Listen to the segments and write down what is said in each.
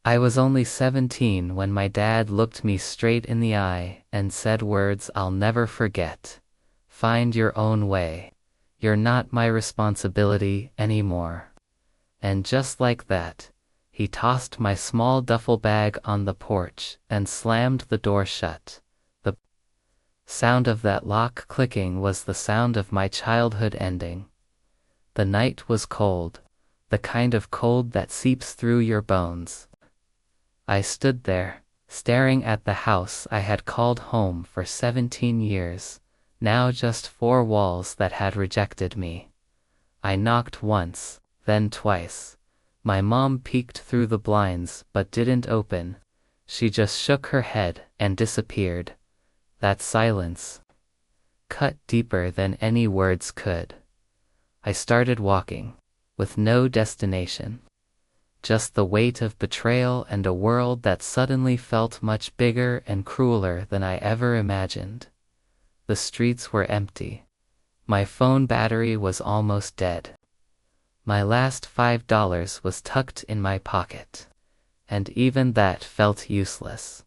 I was only 17 when my dad looked me straight in the eye and said words I'll never forget. Find your own way. You're not my responsibility anymore. And just like that, he tossed my small duffel bag on the porch and slammed the door shut. The sound of that lock clicking was the sound of my childhood ending. The night was cold, the kind of cold that seeps through your bones. I stood there, staring at the house I had called home for 17 years, now just four walls that had rejected me. I knocked once, then twice. My mom peeked through the blinds but didn't open. She just shook her head and disappeared. That silence cut deeper than any words could. I started walking, with no destination. Just the weight of betrayal and a world that suddenly felt much bigger and crueler than I ever imagined. The streets were empty. My phone battery was almost dead. My last $5 was tucked in my pocket, and even that felt useless.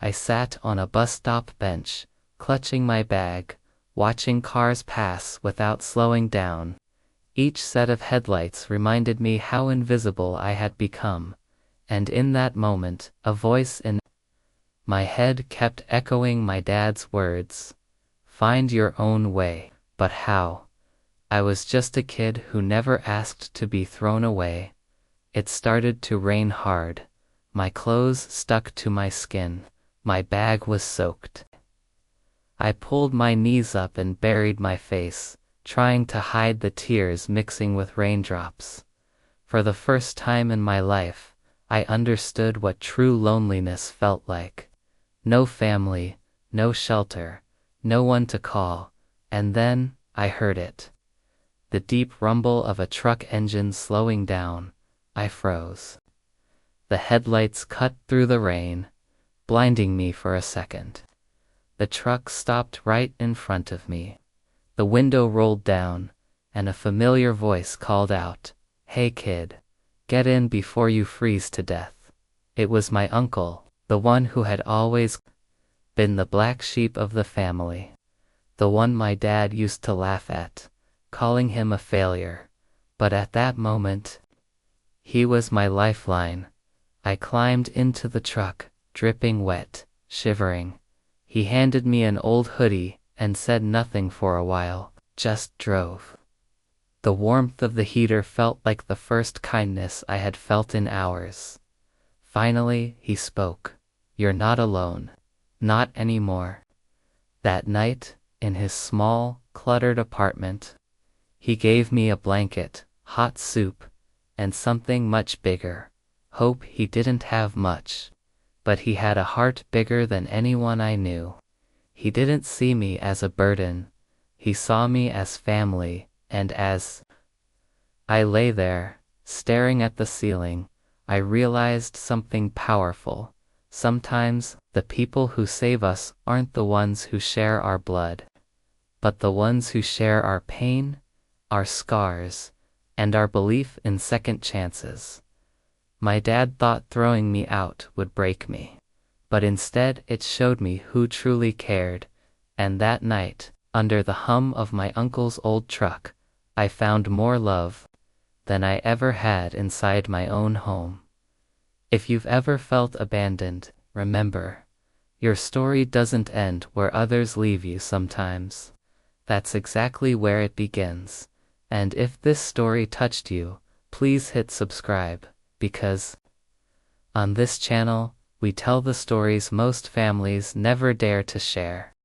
I sat on a bus stop bench, clutching my bag, watching cars pass without slowing down. Each set of headlights reminded me how invisible I had become, and in that moment, a voice in my head kept echoing my dad's words. Find your own way. But how? I was just a kid who never asked to be thrown away. It started to rain hard. My clothes stuck to my skin. My bag was soaked. I pulled my knees up and buried my face, trying to hide the tears mixing with raindrops. For the first time in my life, I understood what true loneliness felt like. No family, no shelter, no one to call, and then I heard it. The deep rumble of a truck engine slowing down. I froze. The headlights cut through the rain, blinding me for a second. The truck stopped right in front of me. The window rolled down, and a familiar voice called out, "Hey kid, get in before you freeze to death." It was my uncle, the one who had always been the black sheep of the family. The one my dad used to laugh at, calling him a failure. But at that moment, he was my lifeline. I climbed into the truck, dripping wet, shivering. He handed me an old hoodie and said nothing for a while, just drove. The warmth of the heater felt like the first kindness I had felt in hours. Finally, he spoke. "You're not alone. Not anymore." That night, in his small, cluttered apartment, he gave me a blanket, hot soup, and something much bigger. Hope. He didn't have much, but he had a heart bigger than anyone I knew. He didn't see me as a burden. He saw me as family, and as I lay there, staring at the ceiling, I realized something powerful. Sometimes, the people who save us aren't the ones who share our blood, but the ones who share our pain, our scars, and our belief in second chances. My dad thought throwing me out would break me, but instead it showed me who truly cared, and that night, under the hum of my uncle's old truck, I found more love than I ever had inside my own home. If you've ever felt abandoned, remember, your story doesn't end where others leave you sometimes. That's exactly where it begins. And if this story touched you, please hit subscribe, because on this channel, we tell the stories most families never dare to share.